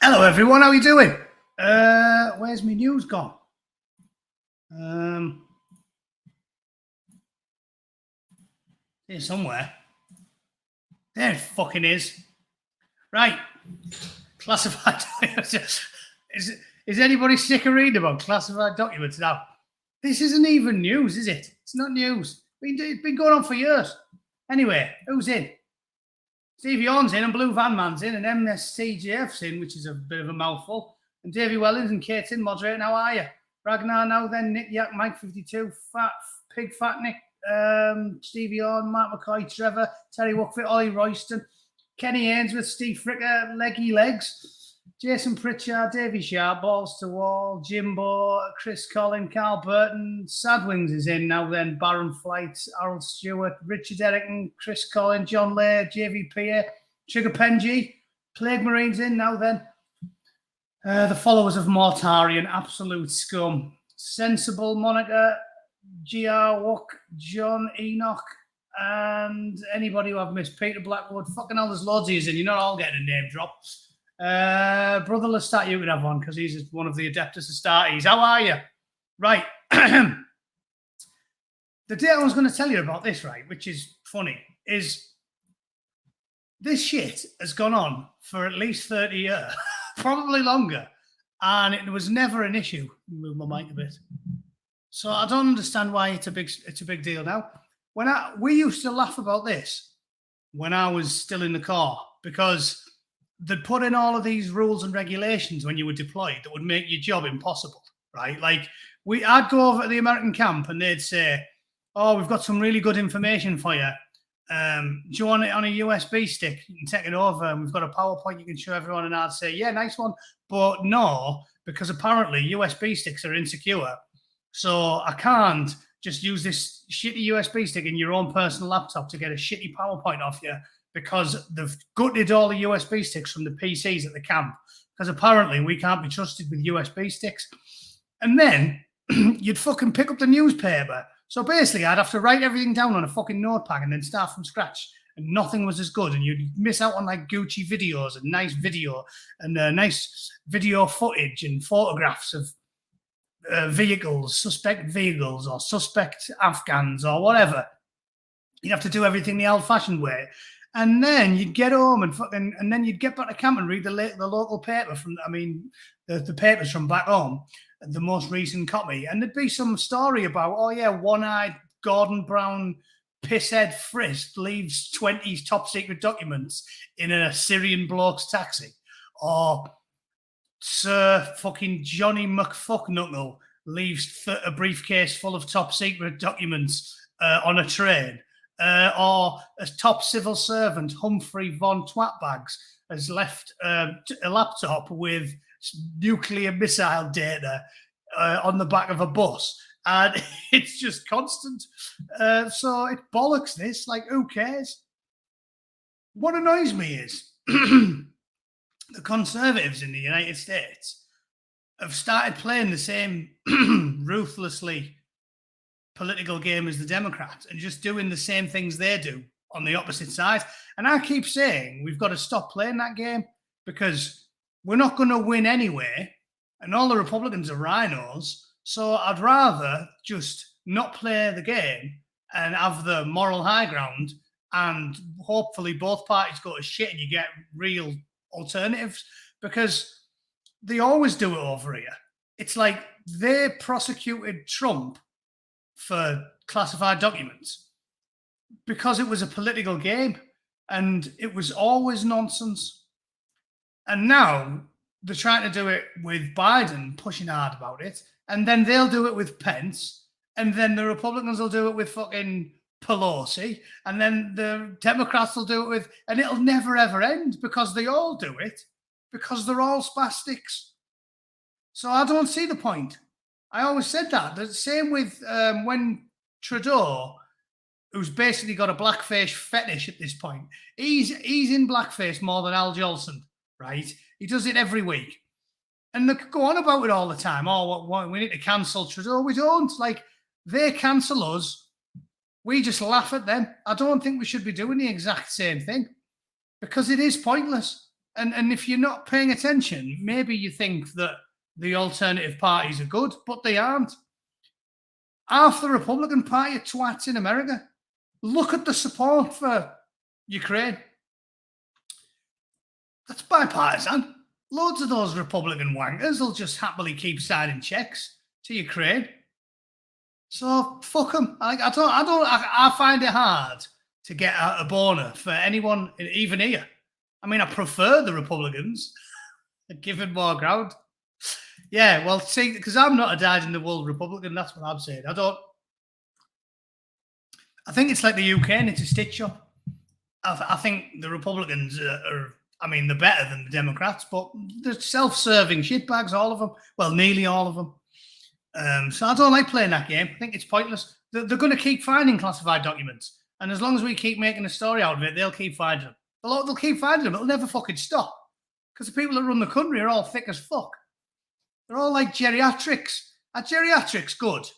Hello everyone, how are you doing? Where's my news gone? Here somewhere. There it fucking is. Right. Classified documents. Is anybody sick of reading about classified documents now? This isn't even news, is it? It's not news. It's been going on for years. Anyway, who's in? Stevie Orn's in, and Blue Van Man's in, and MSTGF's in, which is a bit of a mouthful. And Davey Wellens and Kate's in, moderating. How are you? Ragnar now, then Nick Yak, Mike 52, Pig Fat Nick, Stevie Orn, Mark McCoy, Trevor, Terry Wuckfit, Ollie Royston, Kenny Ainsworth, Steve Fricker, Leggy Legs, Jason Pritchard, Davey Sharp, Balls to Wall, Jimbo, Chris Collin, Carl Burton, Sadwings is in now then, Baron Flight, Harold Stewart, Richard Erickson, Chris Collin, John Lair, JVP, Sugar Penji, Plague Marine's in now then. The followers of Mortarian, Absolute Scum, Sensible, Monica, GR Wook, John Enoch, and anybody who I've missed, Peter Blackwood. Fucking hell, there's loads of yous in. You're not all getting a name drop. Brother Lestat, you could have one because he's one of the Adeptus Astartes. How are you? Right. The day I was going to tell you about this, right, which is funny, is this shit has gone on for at least 30 years, probably longer, and it was never an issue. Move my mic a bit. So I don't understand why it's a big deal now. We used to laugh about this when I was still in the car because they'd put in all of these rules and regulations when you were deployed that would make your job impossible, right? Like I'd go over to the American camp and they'd say, "Oh, we've got some really good information for you. Do you want it on a USB stick? You can take it over and we've got a PowerPoint you can show everyone." And I'd say, "Yeah, nice one." But no, because apparently USB sticks are insecure. So I can't just use this shitty USB stick in your own personal laptop to get a shitty PowerPoint off you because they've gutted all the USB sticks from the PCs at the camp because apparently we can't be trusted with USB sticks. And then you'd fucking pick up the newspaper. So basically I'd have to write everything down on a fucking notepad and then start from scratch. And nothing was as good. And you'd miss out on like Gucci videos and nice video and nice video footage and photographs of vehicles, suspect vehicles or suspect Afghans or whatever. You'd have to do everything the old-fashioned way. And then you'd get home and then you'd get back to camp and read the local paper the papers from back home, the most recent copy. And there'd be some story about, oh yeah, one-eyed Gordon Brown pisshead Frist leaves 20 top secret documents in a Syrian bloke's taxi. Or Sir fucking Johnny McFucknuckle leaves a briefcase full of top secret documents on a train. Or a top civil servant, Humphrey von Twatbags, has left a laptop with nuclear missile data on the back of a bus. And it's just constant. So it bollocks this. Like, who cares? What annoys me is the Conservatives in the United States have started playing the same ruthlessly political game as the Democrats and just doing the same things they do on the opposite side. And I keep saying we've got to stop playing that game because we're not going to win anyway. And all the Republicans are rhinos. So I'd rather just not play the game and have the moral high ground and hopefully both parties go to shit and you get real alternatives because they always do it over here. It's like they prosecuted Trump for classified documents because it was a political game and it was always nonsense. And now they're trying to do it with Biden pushing hard about it, and then they'll do it with Pence, and then the Republicans will do it with fucking Pelosi, and then the Democrats will do it with, and it'll never ever end because they all do it because they're all spastics. So I don't see the point. I always said that. The same with when Trudeau, who's basically got a blackface fetish at this point, he's in blackface more than Al Jolson, right? He does it every week. And they go on about it all the time. Oh, we need to cancel Trudeau. We don't. Like, they cancel us. We just laugh at them. I don't think we should be doing the exact same thing because it is pointless. And if you're not paying attention, maybe you think that the alternative parties are good, but they aren't. Half the Republican Party are twats in America. Look at the support for Ukraine. That's bipartisan. Loads of those Republican wankers will just happily keep signing checks to Ukraine. So fuck them. I find it hard to get a boner for anyone, even here. I mean, I prefer the Republicans, given more ground. Yeah, well, see, because I'm not a dyed-in-the-wool Republican. That's what I'm saying. I think it's like the UK and it's a stitch-up. I think the Republicans are, I mean, they're better than the Democrats, but they're self-serving shitbags, all of them. Well, nearly all of them. So I don't like playing that game. I think it's pointless. They're going to keep finding classified documents. And as long as we keep making a story out of it, they'll keep finding them. They'll keep finding them. It'll never fucking stop. Because the people that run the country are all thick as fuck. They're all like geriatrics. Are geriatrics good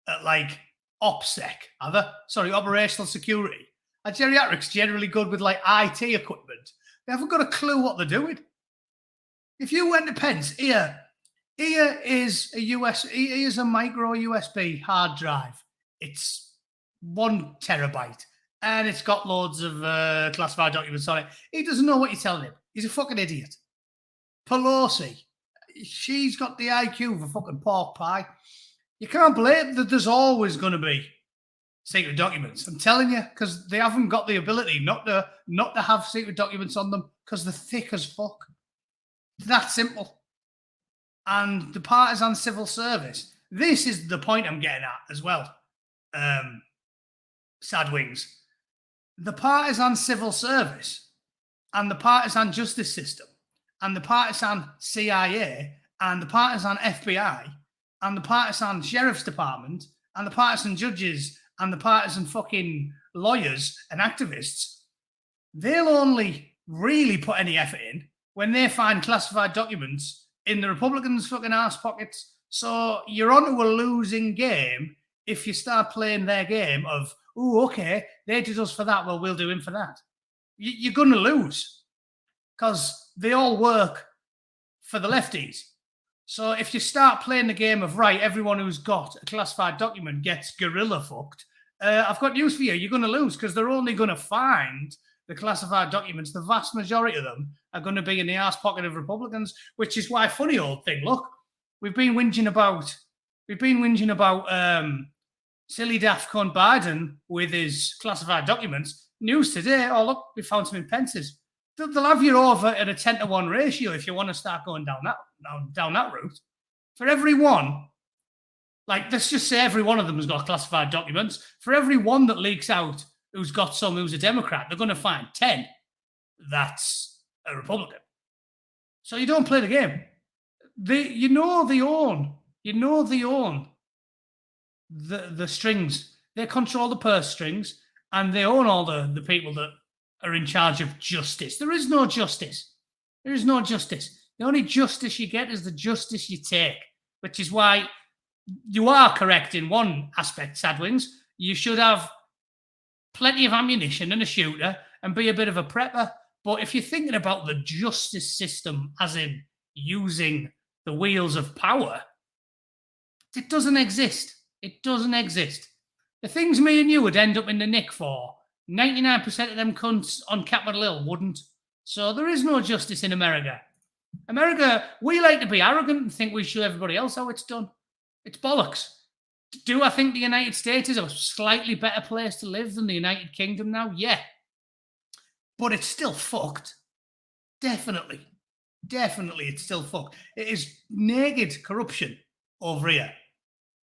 at like OPSEC? Are they? Sorry, operational security. Are geriatrics generally good with like IT equipment? They haven't got a clue what they're doing. If you went to Pence, here is a micro USB hard drive. It's 1 terabyte. And it's got loads of classified documents on it. He doesn't know what you're telling him. He's a fucking idiot. Pelosi, she's got the IQ for fucking pork pie. You can't believe that there's always going to be secret documents. I'm telling you, because they haven't got the ability not to have secret documents on them because they're thick as fuck. It's that simple. And the partisan civil service, this is the point I'm getting at as well. Sad wings. The partisan civil service and the partisan justice system and the partisan CIA and the partisan FBI and the partisan sheriff's department and the partisan judges and the partisan fucking lawyers and activists, they'll only really put any effort in when they find classified documents in the Republicans' fucking arse pockets. So you're onto a losing game if you start playing their game of, oh, okay, they did us for that, well, we'll do him for that. You're going to lose because they all work for the lefties. So if you start playing the game of, right, everyone who's got a classified document gets gorilla fucked, I've got news for you. You're going to lose because they're only going to find the classified documents. The vast majority of them are going to be in the arse pocket of Republicans, which is why, funny old thing, look, we've been whinging about silly daft cunt Biden with his classified documents. News today, oh, look, we found some in Pence's. They'll have you over at a 10-to-1 ratio if you want to start going down that route. For every one, like, let's just say every one of them has got classified documents. For every one that leaks out who's got some who's a Democrat, they're going to find 10 that's a Republican. So you don't play the game. They own the strings. They control the purse strings, and they own all the people that are in charge of justice. There is no justice. There is no justice. The only justice you get is the justice you take, which is why you are correct in one aspect, Sadwings. You should have plenty of ammunition and a shooter and be a bit of a prepper. But if you're thinking about the justice system as in using the wheels of power, it doesn't exist. It doesn't exist. The things me and you would end up in the nick for, 99% of them cunts on Capitol Hill wouldn't. So there is no justice in America. America, we like to be arrogant and think we show everybody else how it's done. It's bollocks. Do I think the United States is a slightly better place to live than the United Kingdom now? Yeah. But it's still fucked. Definitely. Definitely it's still fucked. It is naked corruption over here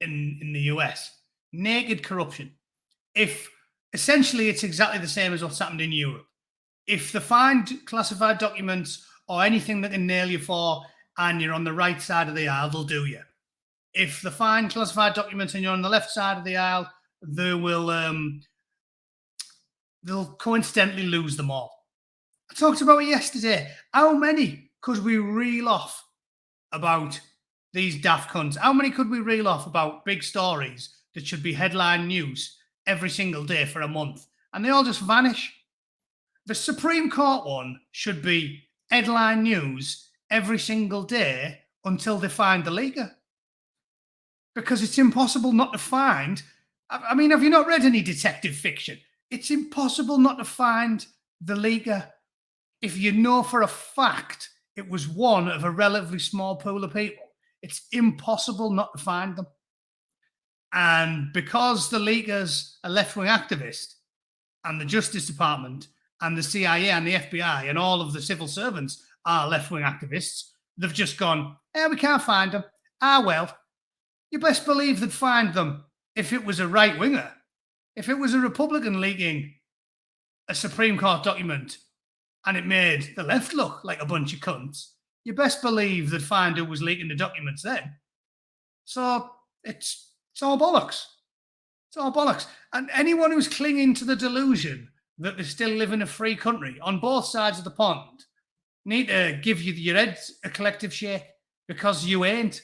in the US. Naked corruption. If essentially it's exactly the same as what's happened in Europe. If they find classified documents or anything that can nail you for and you're on the right side of the aisle, they'll do you. If they find classified documents and you're on the left side of the aisle, they will they'll coincidentally lose them all. I talked about it yesterday. How many could we reel off about these daft cunts? How many could we reel off about big stories that should be headline news every single day for a month? And they all just vanish. The Supreme Court one should be headline news every single day until they find the leaker. Because it's impossible not to find. I mean, have you not read any detective fiction? It's impossible not to find the leaker if you know for a fact it was one of a relatively small pool of people. It's impossible not to find them. And because the leakers are left-wing activists, and the Justice Department and the CIA and the FBI and all of the civil servants are left-wing activists, they've just gone, we can't find them. Well, you best believe they'd find them if it was a right-winger. If it was a Republican leaking a Supreme Court document and it made the left look like a bunch of cunts, you best believe they'd find who was leaking the documents then. So it's all bollocks. It's all bollocks. And anyone who's clinging to the delusion that they still live in a free country on both sides of the pond need to give your heads a collective shake, because you ain't.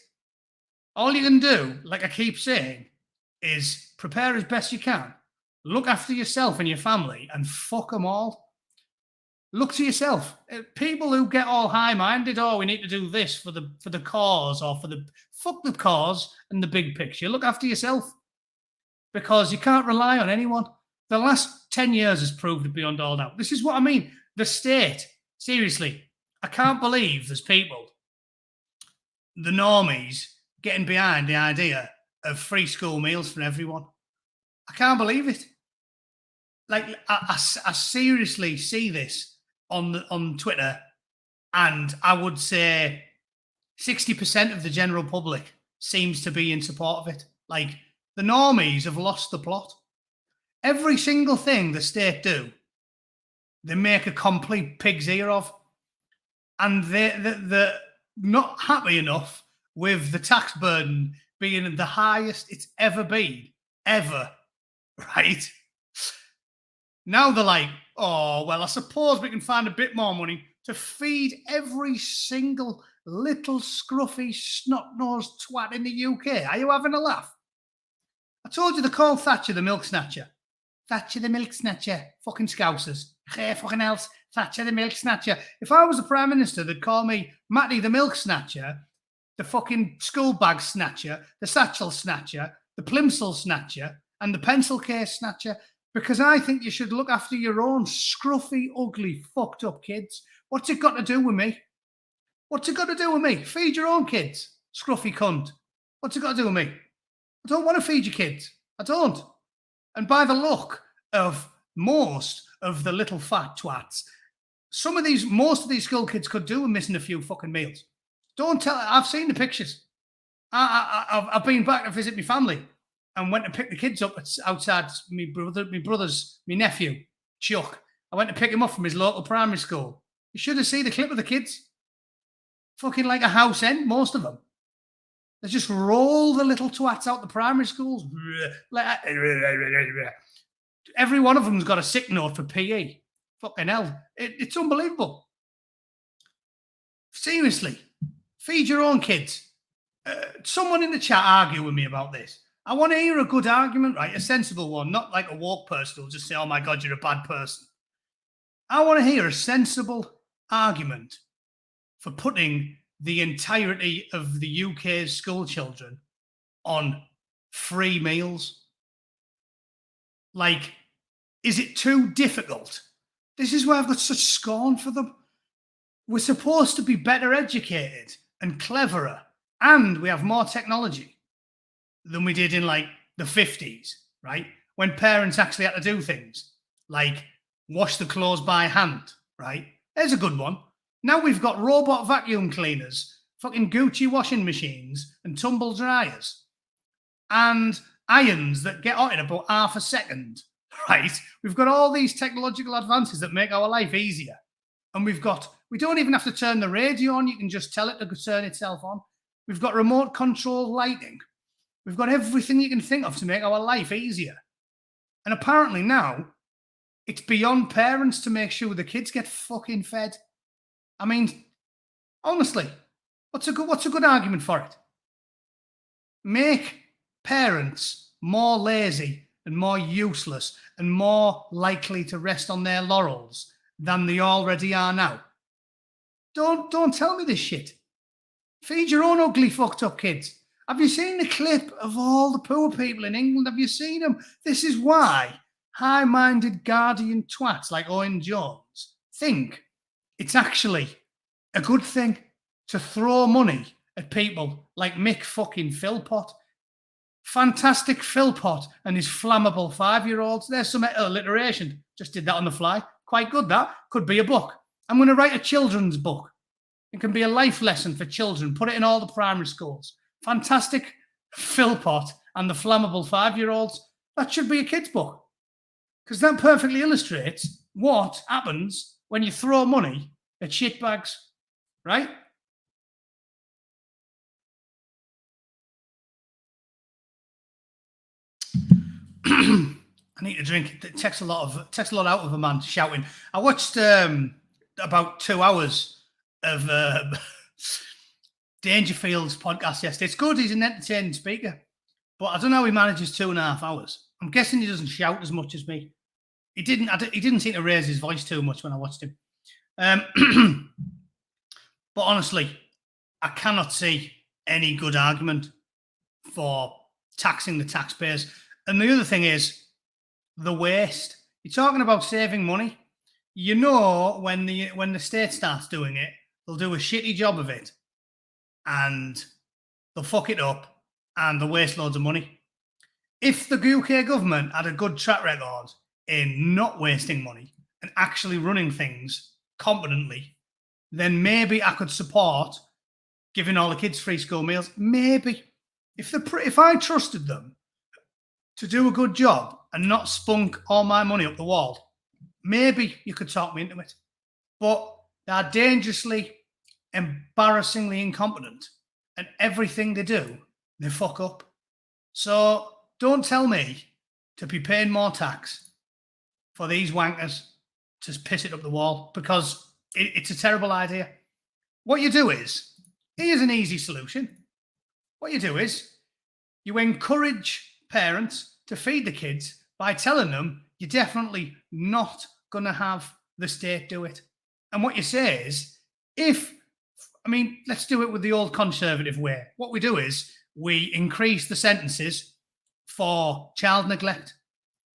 All you can do, like I keep saying, is prepare as best you can. Look after yourself and your family and fuck them all. Look to yourself. People who get all high-minded, we need to do this for the cause or fuck the cause and the big picture. Look after yourself, because you can't rely on anyone. The last 10 years has proved it beyond all doubt. This is what I mean. The state, seriously, I can't believe there's people, the normies, getting behind the idea of free school meals for everyone. I can't believe it. Like, I seriously see this on Twitter, and I would say 60% of the general public seems to be in support of it. Like, the normies have lost the plot. Every single thing the state do, they make a complete pig's ear of. And they're not happy enough with the tax burden being the highest it's ever been, ever, right? Now they're like, I suppose we can find a bit more money to feed every single little scruffy, snot-nosed twat in the UK. Are you having a laugh? I told you they called Thatcher the milk snatcher. Thatcher the milk snatcher. Fucking scousers. Hey, fucking else. Thatcher the milk snatcher. If I was the Prime Minister, they'd call me Matty the milk snatcher, the fucking school bag snatcher, the satchel snatcher, the plimsoll snatcher, and the pencil case snatcher, because I think you should look after your own scruffy, ugly, fucked up kids. What's it got to do with me? What's it got to do with me? Feed your own kids, scruffy cunt. What's it got to do with me? I don't want to feed your kids. I don't. And by the look of most of the little fat twats, most of these school kids could do with missing a few fucking meals. Don't tell. I've seen the pictures. I've been back to visit my family and went to pick the kids up outside my nephew, Chuck. I went to pick him up from his local primary school. You should have seen the clip of the kids. Fucking like a house end, most of them. They just roll the little twats out the primary schools. Every one of them's got a sick note for PE. Fucking hell. It's unbelievable. Seriously. Feed your own kids. Someone in the chat argue with me about this. I want to hear a good argument, right? A sensible one, not like a woke person who'll just say, oh my God, you're a bad person. I want to hear a sensible argument for putting the entirety of the UK's school children on free meals. Like, is it too difficult? This is why I've got such scorn for them. We're supposed to be better educated and cleverer, and we have more technology than we did in like the 50s, right? When parents actually had to do things like wash the clothes by hand, right? There's a good one. Now we've got robot vacuum cleaners, fucking Gucci washing machines and tumble dryers and irons that get hot in about half a second, right? We've got all these technological advances that make our life easier. And we don't even have to turn the radio on. You can just tell it to turn itself on. We've got remote control lighting. We've got everything you can think of to make our life easier. And apparently now it's beyond parents to make sure the kids get fucking fed. I mean, honestly, what's a good argument for it? Make parents more lazy and more useless and more likely to rest on their laurels than they already are now. Don't tell me this shit. Feed your own ugly, fucked up kids. Have you seen the clip of all the poor people in England? Have you seen them? This is why high-minded Guardian twats like Owen Jones think it's actually a good thing to throw money at people like Mick fucking Philpott. Fantastic Philpott and his flammable 5-year-olds. There's some alliteration. Just did that on the fly. Quite good, that. Could be a book. I'm going to write a children's book. It can be a life lesson for children. Put it in all the primary schools. Fantastic Philpott and the flammable 5-year-olds. That should be a kid's book. Because that perfectly illustrates what happens when you throw money at shitbags, right? I need a drink. It takes a lot out of a man shouting. I watched about 2 hours of Dangerfield's podcast yesterday. It's good. He's an entertaining speaker, but I don't know how he manages 2.5 hours. I'm guessing he doesn't shout as much as me. He didn't seem to raise his voice too much when I watched him. But honestly, I cannot see any good argument for taxing the taxpayers. And the other thing is the waste. You're talking about saving money. You know, when the state starts doing it, they'll do a shitty job of it, and they'll fuck it up, and they'll waste loads of money. If the UK government had a good track record in not wasting money and actually running things competently, then maybe I could support giving all the kids free school meals. Maybe. If I trusted them to do a good job and not spunk all my money up the wall, maybe you could talk me into it. But they're dangerously, embarrassingly incompetent, and everything they do, they fuck up. So don't tell me to be paying more tax for these wankers to piss it up the wall, because it's a terrible idea. What you do is, here's an easy solution. What you do is, you encourage parents to feed the kids by telling them you're definitely not going to have the state do it. And what you say is, let's do it with the old conservative way. What we do is we increase the sentences for child neglect,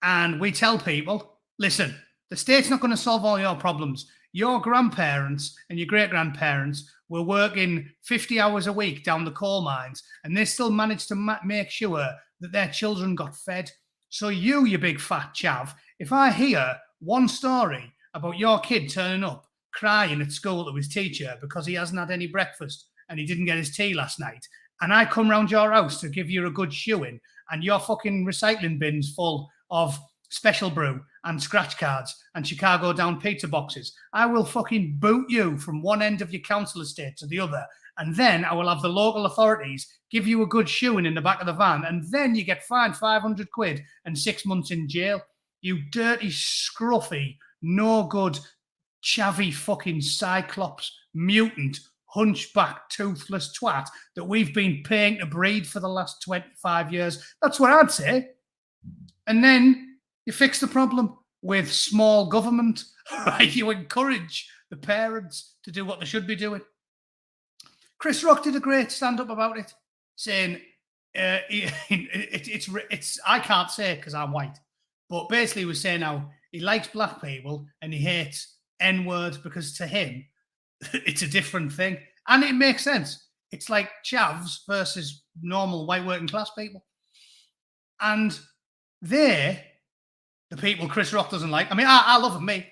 and we tell people, listen, the state's not going to solve all your problems. Your grandparents and your great-grandparents were working 50 hours a week down the coal mines, and they still managed to make sure that their children got fed. So you big fat chav, if I hear one story about your kid turning up crying at school to his teacher because he hasn't had any breakfast and he didn't get his tea last night, and I come round your house to give you a good shoeing, and your fucking recycling bin's full of special brew and scratch cards and Chicago down pizza boxes, I will fucking boot you from one end of your council estate to the other. And then I will have the local authorities give you a good shoeing in the back of the van, and then you get fined 500 quid and 6 months in jail. You dirty, scruffy, no good, chavvy fucking cyclops, mutant, hunchback, toothless twat that we've been paying to breed for the last 25 years. That's what I'd say. And then you fix the problem with small government, right? You encourage the parents to do what they should be doing. Chris Rock did a great stand-up about it, saying it's I can't say it because I'm white, but basically he was saying how he likes black people and he hates N-word because to him it's a different thing, and it makes sense. It's like chavs versus normal white working class people, and the people Chris Rock doesn't like. I mean, I love him, me.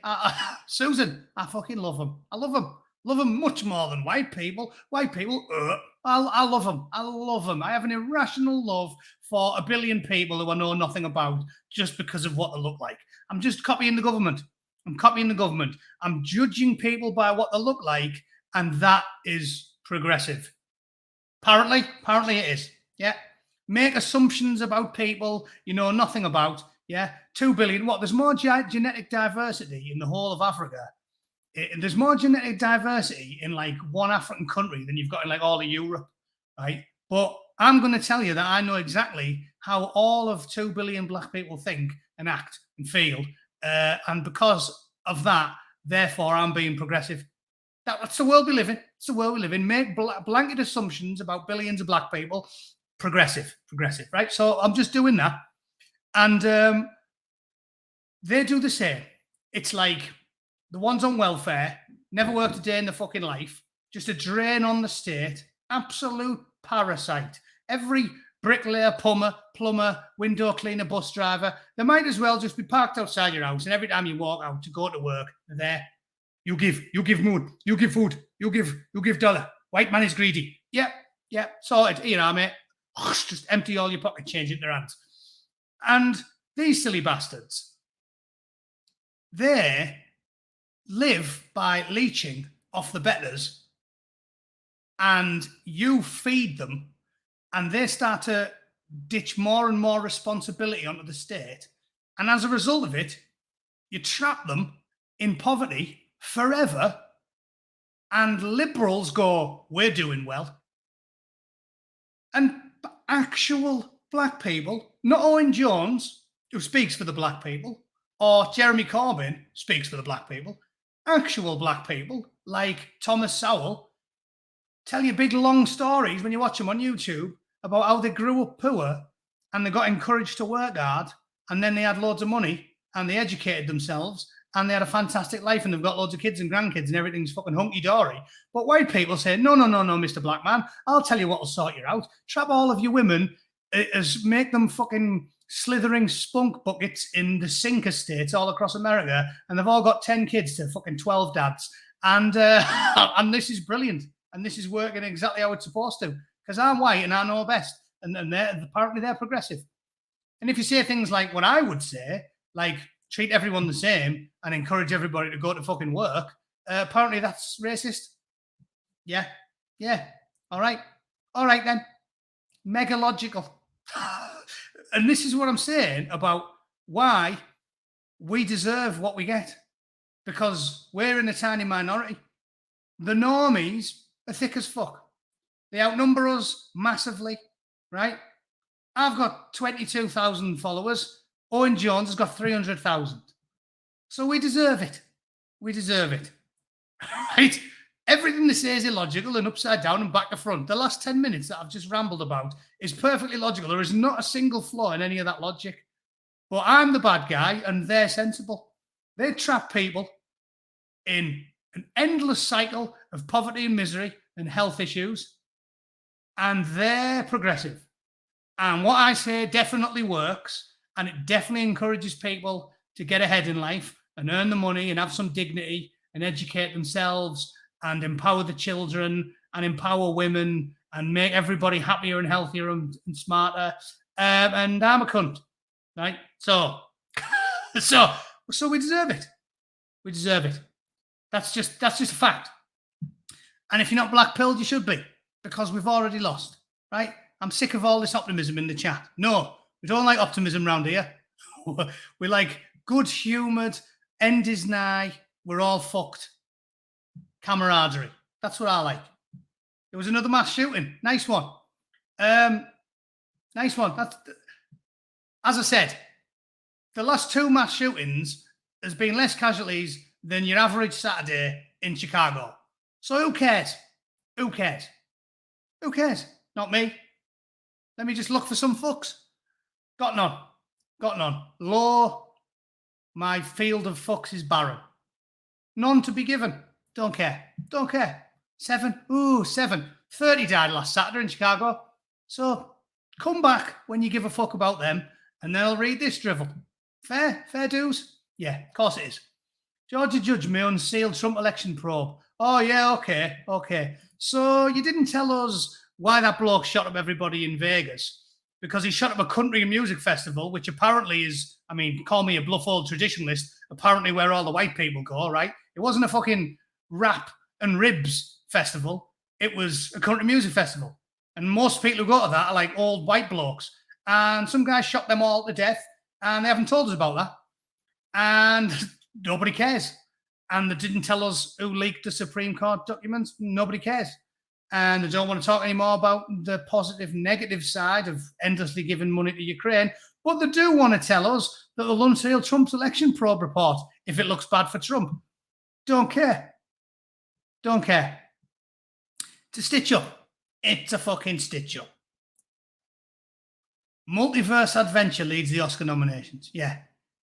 Susan, I fucking love him. I love him. Love him much more than white people. White people, I love them. I love them. I have an irrational love for a billion people who I know nothing about just because of what they look like. I'm just copying the government. I'm judging people by what they look like, and that is progressive. Apparently it is. Yeah. Make assumptions about people you know nothing about. Yeah. 2 billion. What? There's more genetic diversity in the whole of Africa. There's more genetic diversity in like one African country than you've got in like all of Europe, right? But I'm going to tell you that I know exactly how all of 2 billion black people think and act and feel. And because of that, therefore, I'm being progressive. That's the world we live in. It's the world we live in. Make blanket assumptions about billions of black people. Progressive, right? So I'm just doing that. And they do the same. It's like the ones on welfare, never worked a day in their fucking life, just a drain on the state, absolute parasite. Every bricklayer, plumber, window cleaner, bus driver, they might as well just be parked outside your house, and every time you walk out to go to work, they're there. You give mood, you give food, you give dollar. White man is greedy. Yep, sorted. You know, mate. Just empty all your pocket change into their hands. And these silly bastards, they live by leeching off the betters, and you feed them, and they start to ditch more and more responsibility onto the state. And as a result of it, you trap them in poverty forever. And liberals go, we're doing well. And actual black people, not Owen Jones, who speaks for the black people, or Jeremy Corbyn speaks for the black people, actual black people like Thomas Sowell tell you big long stories when you watch them on YouTube about how they grew up poor and they got encouraged to work hard, and then they had loads of money and they educated themselves and they had a fantastic life and they've got loads of kids and grandkids and everything's fucking hunky-dory. But white people say, no, Mr. Black Man, I'll tell you what will sort you out. Trap all of your women, make them fucking slithering spunk buckets in the sink estates all across America, and they've all got 10 kids to fucking 12 dads. And and this is brilliant. And this is working exactly how it's supposed to, because I'm white and I know best. And apparently they're progressive. And if you say things like what I would say, like treat everyone the same and encourage everybody to go to fucking work, apparently that's racist. Yeah. All right then. Mega logical. And this is what I'm saying about why we deserve what we get, because we're in a tiny minority. The normies are thick as fuck. They outnumber us massively, right? I've got 22,000 followers. Owen Jones has got 300,000. So we deserve it. Right? Everything they say is illogical and upside down and back to front. The last 10 minutes that I've just rambled about is perfectly logical. There is not a single flaw in any of that logic. But I'm the bad guy and they're sensible. They trap people in an endless cycle of poverty and misery and health issues. And they're progressive. And what I say definitely works. And it definitely encourages people to get ahead in life and earn the money and have some dignity and educate themselves and empower the children and empower women and make everybody happier and healthier and smarter. And I'm a cunt, right? So we deserve it. We deserve it. That's just a fact. And if you're not black-pilled, you should be, because we've already lost, right? I'm sick of all this optimism in the chat. No, we don't like optimism round here. We like good-humoured, end is nigh, we're all fucked camaraderie. That's what I like. There was another mass shooting. Nice one. Nice one. That's, as I said, the last two mass shootings has been less casualties than your average Saturday in Chicago. So who cares? Who cares? Who cares? Not me. Let me just look for some fucks. Got none. Low. My field of fucks is barren. None to be given. Don't care. 7. 30 died last Saturday in Chicago. So come back when you give a fuck about them, and then I'll read this drivel. Fair dues? Yeah, of course it is. Georgia judge may unseal Trump election probe. Oh, yeah, okay. So you didn't tell us why that bloke shot up everybody in Vegas. Because he shot up a country and music festival, which apparently is, I mean, call me a bluff old traditionalist, apparently where all the white people go, right? It wasn't a fucking rap and ribs festival. It was a country music festival. And most people who go to that are like old white blokes. And some guys shot them all to death, and they haven't told us about that. And nobody cares. And they didn't tell us who leaked the Supreme Court documents. Nobody cares. And they don't want to talk anymore about the positive, negative side of endlessly giving money to Ukraine. But they do want to tell us that they'll unseal Trump's election probe report if it looks bad for Trump. Don't care. Don't care. It's a stitch up. It's a fucking stitch up. Multiverse Adventure leads the Oscar nominations. Yeah.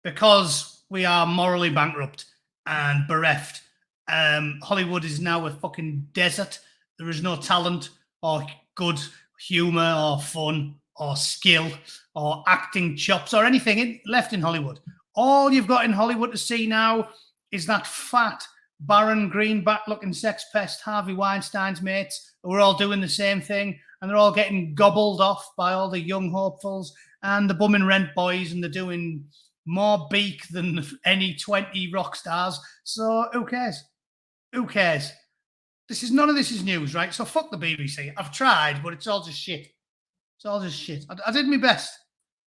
Because we are morally bankrupt and bereft. Hollywood is now a fucking desert. There is no talent or good humor or fun or skill or acting chops or anything left in Hollywood. All you've got in Hollywood to see now is that fat, barren, greenback-looking sex pest Harvey Weinstein's mates who are all doing the same thing, and they're all getting gobbled off by all the young hopefuls and the bumming rent boys, and they're doing more beak than any 20 rock stars. So who cares? Who cares? None of this is news, right? So fuck the BBC. I've tried, but it's all just shit. It's all just shit. I did my best.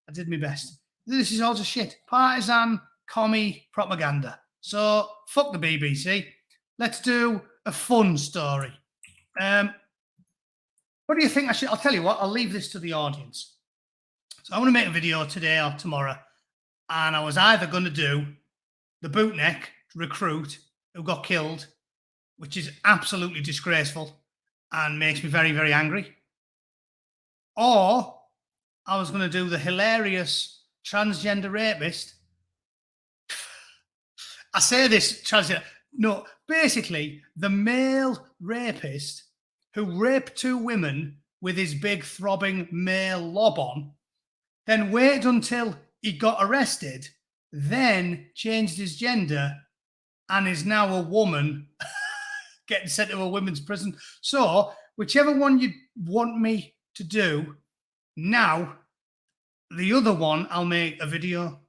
I did my best. This is all just shit. Partisan, commie propaganda. So fuck the BBC. Let's do a fun story. What do you think I should? I'll tell you what. I'll leave this to the audience. So I want to make a video today or tomorrow, and I was either going to do the bootneck recruit who got killed, which is absolutely disgraceful and makes me very, very angry, or I was going to do the hilarious transgender rapist. I say this transgender. No, basically the male rapist who raped 2 women with his big throbbing male lob on, then waited until he got arrested, then changed his gender and is now a woman getting sent to a women's prison. So whichever one you want me to do now, the other one I'll make a video.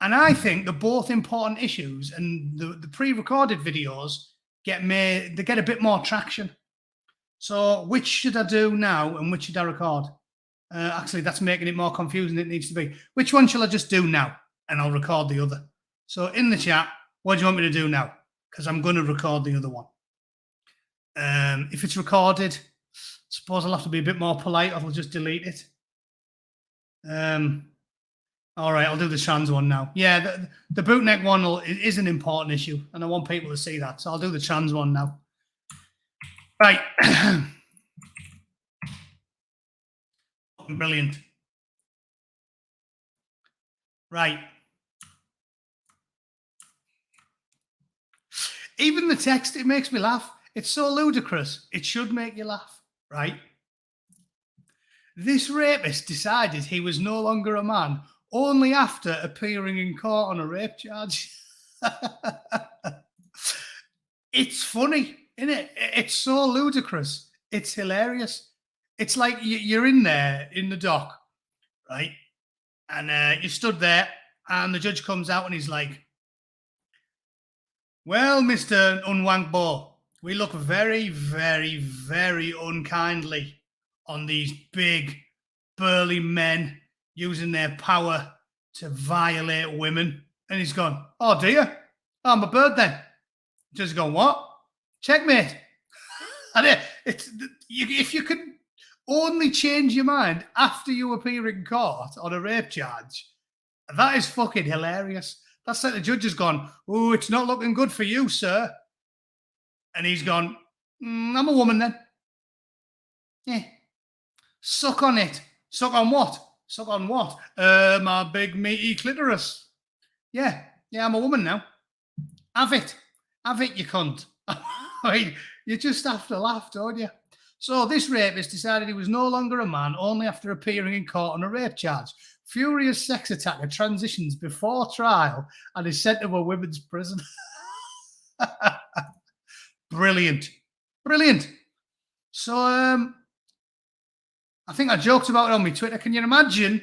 And I think they're both important issues, and the pre-recorded videos get a bit more traction. So which should I do now and which should I record? Actually, that's making it more confusing than it needs to be. Which one shall I just do now? And I'll record the other. So in the chat, what do you want me to do now? Because I'm going to record the other one. If it's recorded, I suppose I'll have to be a bit more polite, or I'll just delete it. All right, I'll do the trans one now. Yeah, the bootneck one is an important issue, and I want people to see that. So I'll do the trans one now. Right. Brilliant. Right. Even the text, it makes me laugh. It's so ludicrous. It should make you laugh, right? This rapist decided he was no longer a man only after appearing in court on a rape charge. It's funny, isn't it? It's so ludicrous. It's hilarious. It's like you're in there in the dock, right? And you stood there, and the judge comes out and he's like, well, Mr. Unwankbo, we look very, very, very unkindly on these big, burly men using their power to violate women. And he's gone, oh, dear. Oh, I'm a bird then. Just gone, what? Checkmate. And if you could only change your mind after you appear in court on a rape charge, that is fucking hilarious. That's like the judge has gone, oh, it's not looking good for you, sir. And he's gone, I'm a woman then. Yeah. Suck on it. Suck on what? Suck on what? My big meaty clitoris. Yeah, I'm a woman now. Have it. Have it, you cunt. I mean, you just have to laugh, don't you? So this rapist decided he was no longer a man only after appearing in court on a rape charge. Furious sex attacker transitions before trial and is sent to a women's prison. Brilliant. Brilliant. So I think I joked about it on my Twitter. Can you imagine?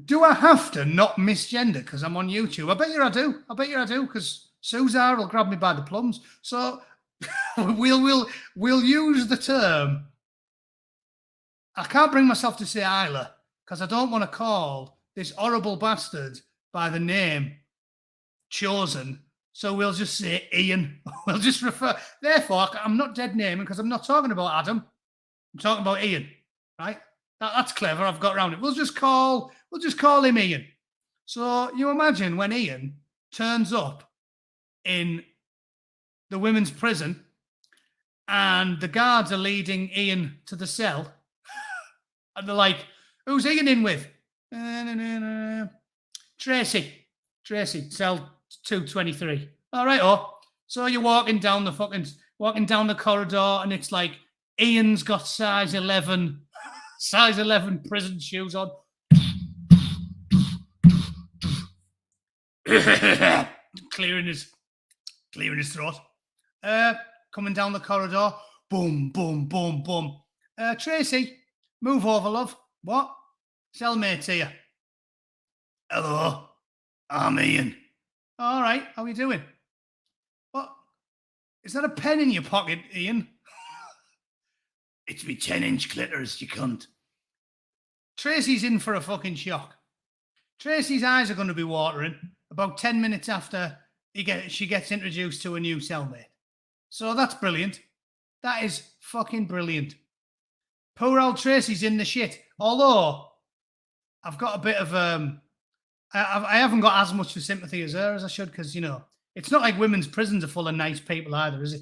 Do I have to not misgender because I'm on YouTube? I bet you I do. I bet you I do, because Suzar will grab me by the plums. So we'll use the term. I can't bring myself to say Isla because I don't want to call this horrible bastard by the name chosen. So we'll just say Ian. We'll just refer. Therefore, I'm not dead naming because I'm not talking about Adam. I'm talking about Ian, right? That's clever. I've got around it. We'll just call him Ian. So you imagine when Ian turns up in the women's prison, and the guards are leading Ian to the cell. And they're like, who's Ian in with? Tracy, cell 223. All right, so you're walking down the corridor, and it's like Ian's got size 11 prison shoes on. clearing his throat. Coming down the corridor. Boom, boom, boom, boom. Tracy, move over, love. What? Cellmate here. Hello, I'm Ian. All right, how are you doing? What? Is that a pen in your pocket, Ian? It's me 10-inch clitoris, you cunt. Tracy's in for a fucking shock. Tracy's eyes are going to be watering about 10 minutes after she gets introduced to a new cellmate. So that's brilliant. That is fucking brilliant. Poor old Tracy's in the shit. Although I've got a bit of I haven't got as much of sympathy as her as I should, because, you know, it's not like women's prisons are full of nice people either, is it?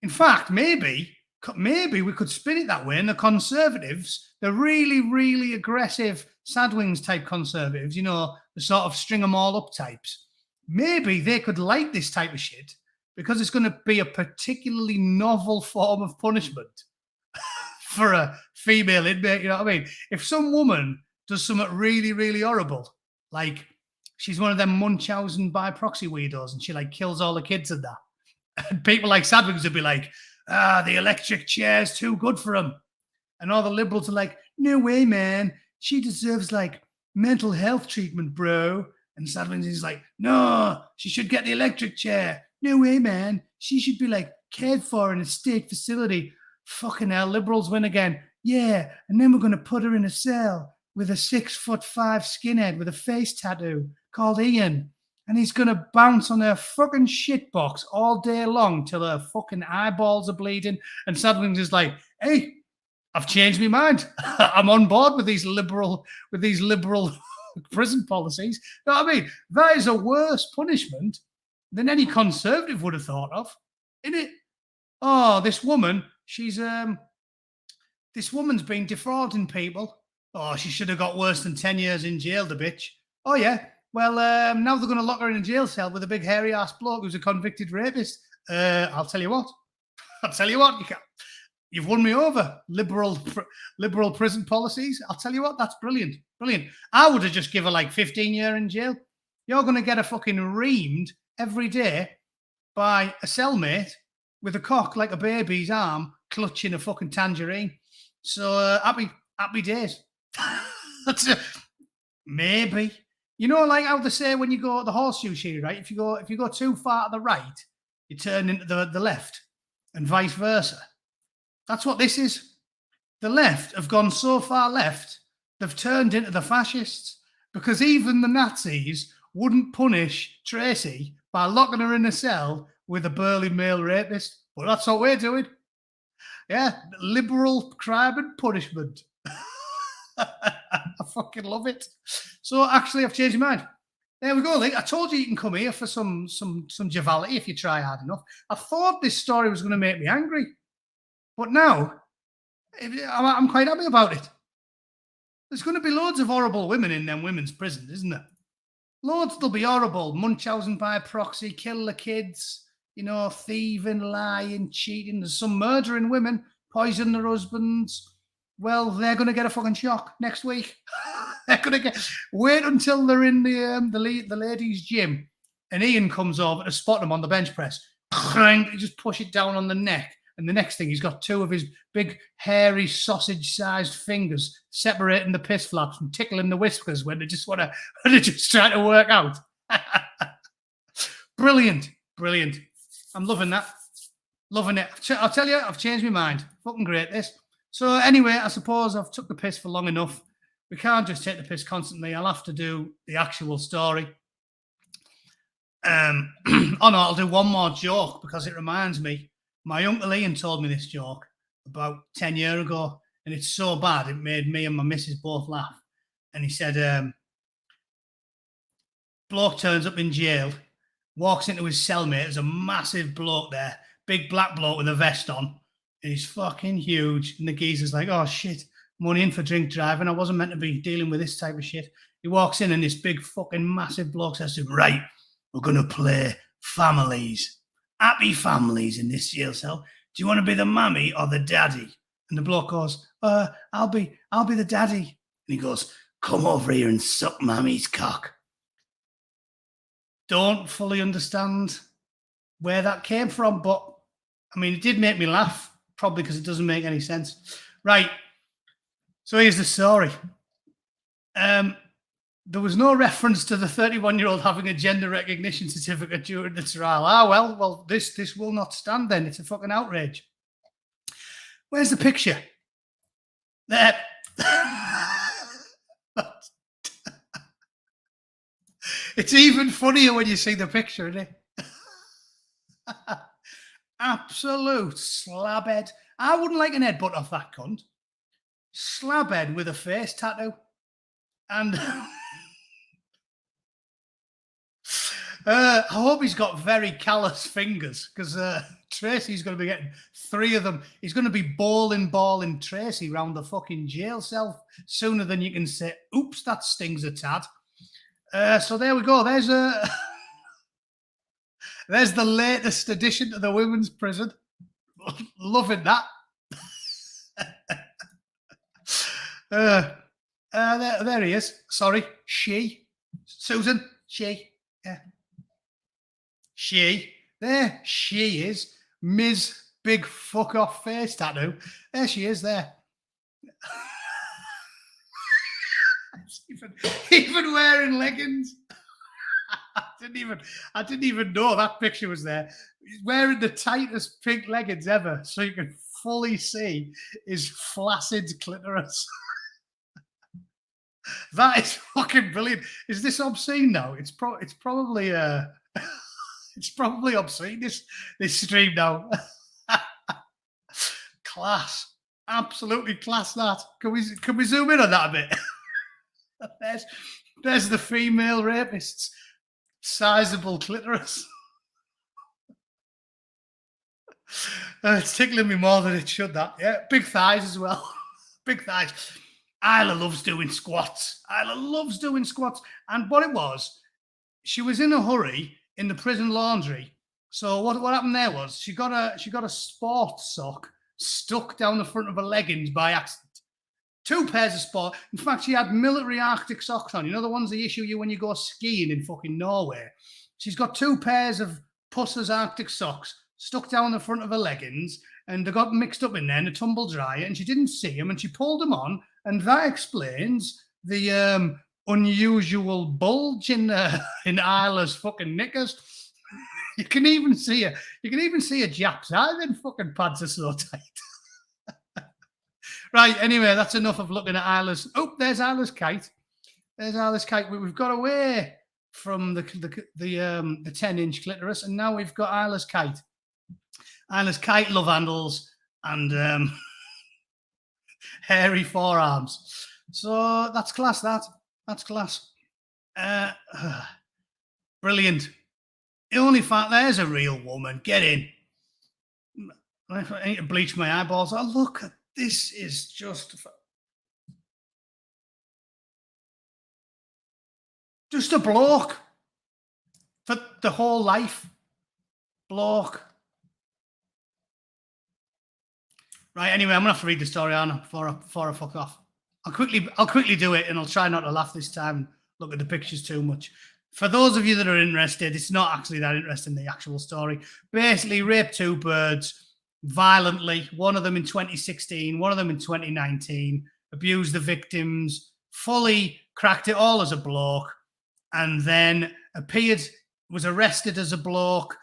In fact, maybe we could spin it that way, and the Conservatives, the really, really aggressive Sadwings type Conservatives, you know, the sort of string them all up types, maybe they could like this type of shit because it's going to be a particularly novel form of punishment for a female inmate, you know what I mean? If some woman does something really, really horrible, like she's one of them Munchausen by proxy weirdos and she like kills all the kids and that, and people like Sadwings would be like, the electric chair's too good for him. And all the liberals are like, no way, man. She deserves like mental health treatment, bro. And Sadwings is like, no, she should get the electric chair. No way, man. She should be like cared for in a state facility. Fucking hell, liberals win again. Yeah, and then we're going to put her in a cell with a 6'5" skinhead with a face tattoo called Ian. And he's going to bounce on her fucking shitbox all day long till her fucking eyeballs are bleeding. And Sadwings is like, hey, I've changed my mind. I'm on board with these liberal prison policies. You know what I mean? That is a worse punishment than any Conservative would have thought of, isn't it? Oh, this woman, this woman's been defrauding people. Oh, she should have got worse than 10 years in jail, the bitch. Oh, yeah. Well, now they're going to lock her in a jail cell with a big hairy ass bloke who's a convicted rapist. I'll tell you what. You've won me over. Liberal prison policies. I'll tell you what. That's brilliant. Brilliant. I would have just given her like 15 years in jail. You're going to get a fucking reamed every day by a cellmate with a cock like a baby's arm clutching a fucking tangerine. So happy days. That's maybe. You know, like how they say when you go the horseshoe shoe, right? If you go too far to the right, you turn into the left, and vice versa. That's what this is. The left have gone so far left, they've turned into the fascists, because even the Nazis wouldn't punish Tracy by locking her in a cell with a burly male rapist. But that's what we're doing. Yeah, liberal crime and punishment. I fucking love it. So actually, I've changed my mind. There we go, Lee. I told you can come here for some joviality if you try hard enough. I thought this story was going to make me angry, but now I'm quite happy about it. There's going to be loads of horrible women in them women's prisons, isn't there? Loads. They'll be horrible. Munchausen by proxy, kill the kids, you know, thieving, lying, cheating. There's some murdering women, poison their husbands. Well, they're going to get a fucking shock next week. They're going to wait until they're in the ladies' gym, and Ian comes over to spot them on the bench press. You just push it down on the neck, and the next thing he's got two of his big, hairy, sausage-sized fingers separating the piss flaps and tickling the whiskers when they just want to, they're just trying to work out. Brilliant. I'm loving that. Loving it. I'll tell you, I've changed my mind. Fucking great, this. So anyway, I suppose I've took the piss for long enough. We can't just take the piss constantly. I'll have to do the actual story. Oh no, I'll do one more joke because it reminds me. My Uncle Ian told me this joke about 10 years ago, and it's so bad it made me and my missus both laugh. And he said, bloke turns up in jail walks into his cellmate. There's a massive bloke there, big black bloke with a vest on. He's fucking huge. And the geezer's like, oh shit, I'm only in for drink driving. I wasn't meant to be dealing with this type of shit. He walks in and this big fucking massive bloke says to him, right, we're going to play families. Happy families in this jail cell. Do you want to be the mummy or the daddy? And the bloke goes, I'll be the daddy. And he goes, come over here and suck mummy's cock. Don't fully understand where that came from, but I mean, it did make me laugh, probably because it doesn't make any sense. Right. So here's the story. There was no reference to the 31-year-old having a gender recognition certificate during the trial. Well, this will not stand then. It's a fucking outrage. Where's the picture? There. It's even funnier when you see the picture, isn't it? Absolute slabhead. I wouldn't like an headbutt off that cunt. Slabhead with a face tattoo. And I hope he's got very callous fingers, because Tracy's going to be getting 3 of them. He's going to be balling Tracy round the fucking jail cell sooner than you can say, oops, that stings a tad. So there we go. There's the latest addition to the women's prison. Loving that. There he is. Sorry, she. Susan, she. Yeah. She. There she is. Ms. Big fuck off face tattoo. There she is there. even wearing leggings. I didn't even know that picture was there. He's wearing the tightest pink leggings ever, so you can fully see his flaccid clitoris. That is fucking brilliant. Is this obscene now? It's probably it's probably obscene, this stream now. Class. Absolutely class that. Can we zoom in on that a bit? There's the female rapists. Sizable clitoris. It's tickling me more than it should, that. Yeah, big thighs as well. Big thighs. Isla loves doing squats. And what it was, she was in a hurry in the prison laundry. So what happened there was she got a sports sock stuck down the front of her leggings by accident. 2 pairs of sport. In fact, she had military Arctic socks on. You know, the ones they issue you when you go skiing in fucking Norway. She's got 2 pairs of Puss's Arctic socks stuck down the front of her leggings, and they got mixed up in there in a tumble dryer, and she didn't see them, and she pulled them on, and that explains the unusual bulge in Isla's fucking knickers. You can even see a Jap's eye. Then fucking pads are so tight. Right, anyway, that's enough of looking at Isla's. Oh, there's Isla's kite. There's Isla's kite. We've got away from the 10-inch clitoris, and now we've got Isla's kite. Isla's kite, love handles, and hairy forearms. So that's class, That's class. Brilliant. The only fact, there's a real woman. Get in. I need to bleach my eyeballs. Oh, look at this. Is just a bloke for the whole life. Bloke. Right, anyway, I'm gonna have to read the story on before I fuck off. I'll quickly do it, and I'll try not to laugh this time. Look at the pictures too much. For those of you that are interested, it's not actually that interesting, the actual story. Basically, raped 2 birds violently, one of them in 2016, one of them in 2019, abused the victims, fully cracked it all as a bloke, and then was arrested as a bloke,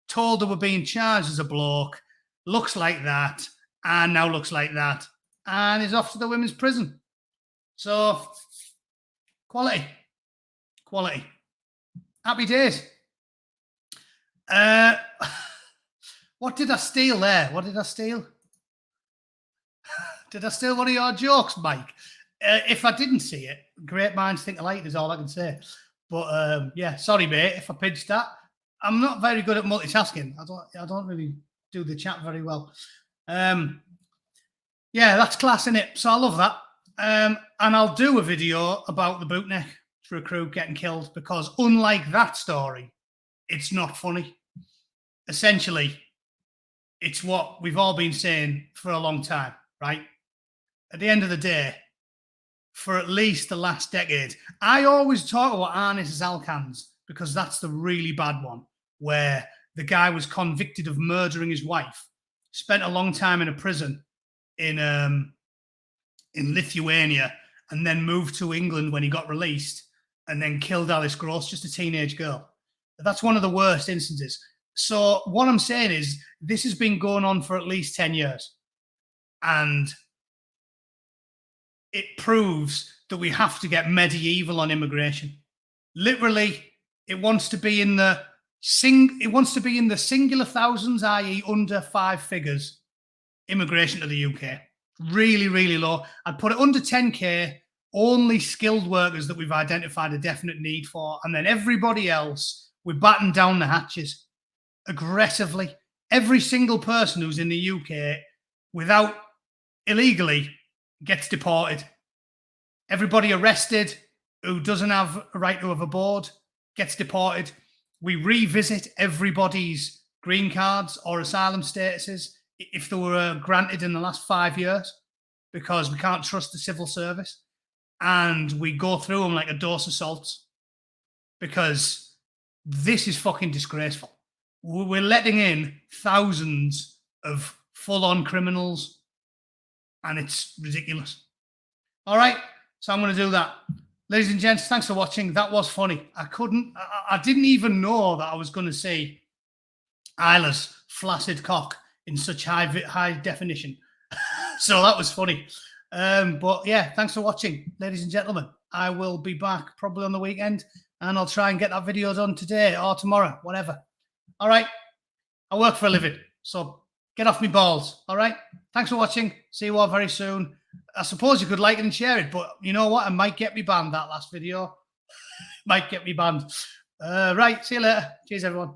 told they were being charged as a bloke, looks like that, and now looks like that, and is off to the women's prison. So, quality. Happy days. What did I steal there? What did I steal? Did I steal one of your jokes, Mike? If I didn't see it, great minds think alike is all I can say. But yeah, sorry, mate, if I pinched that. I'm not very good at multitasking. I don't really do the chat very well. Yeah, that's class, innit? So I love that. And I'll do a video about the bootneck recruit getting killed, because unlike that story, it's not funny. Essentially, it's what we've all been saying for a long time, right? At the end of the day, for at least the last decade, I always talk about Arnis Alcans because that's the really bad one, where the guy was convicted of murdering his wife, spent a long time in a prison in Lithuania, and then moved to England when he got released, and then killed Alice Gross, just a teenage girl. That's one of the worst instances. So what I'm saying is, this has been going on for at least 10 years. And it proves that we have to get medieval on immigration. Literally, it wants to be in the singular thousands, i.e. under 5 figures, immigration to the UK. Really, really low. I'd put it under 10K, only skilled workers that we've identified a definite need for. And then everybody else, we batten down the hatches aggressively. Every single person who's in the UK without illegally gets deported. Everybody arrested who doesn't have a right to have a board gets deported. We revisit everybody's green cards or asylum statuses if they were granted in the last 5 years, because we can't trust the civil service. And we go through them like a dose of salts, because this is fucking disgraceful. We're letting in thousands of full-on criminals, and it's ridiculous. All right, so I'm going to do that. Ladies and gents, thanks for watching. That was funny. I didn't even know that I was going to see Isla's flaccid cock in such high definition. So that was funny. But yeah, thanks for watching, ladies and gentlemen. I will be back probably on the weekend, and I'll try and get that video done today or tomorrow, whatever. All right. I work for a living, so get off me balls. All right. Thanks for watching. See you all very soon. I suppose you could like it and share it, but you know what? It might get me banned, that last video. Might get me banned. Right. See you later. Cheers, everyone.